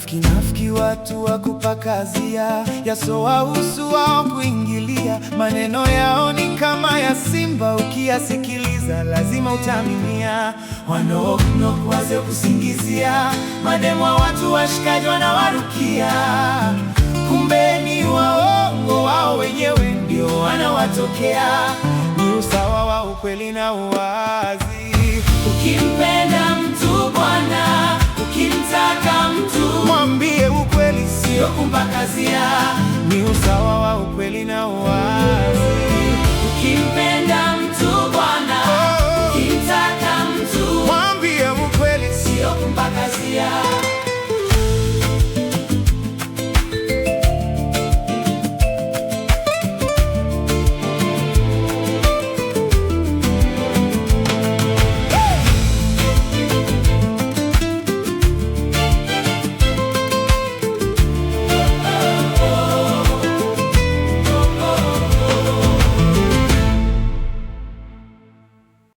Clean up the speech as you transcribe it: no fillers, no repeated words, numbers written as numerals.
Kinafiki watu wa kupakazia, yasowahusu wao kuingilia. Maneno yao ni kama ya simba, ukiyasikiliza lazima utaminia. Wanoknok waze kusingizia, mademu wa watu washikaji wanawarukia. Kumbe ni waongo, wao wenyewe ndio wanawatokea. Ni usawa wa ukweli na uwazi. Ukimpenda mtu bwana, ukimtaka mtu mwambie ukweli, sio kumpakazia. Ni usawa wa ukweli na uwazi. Ukimpenda mtu bwana,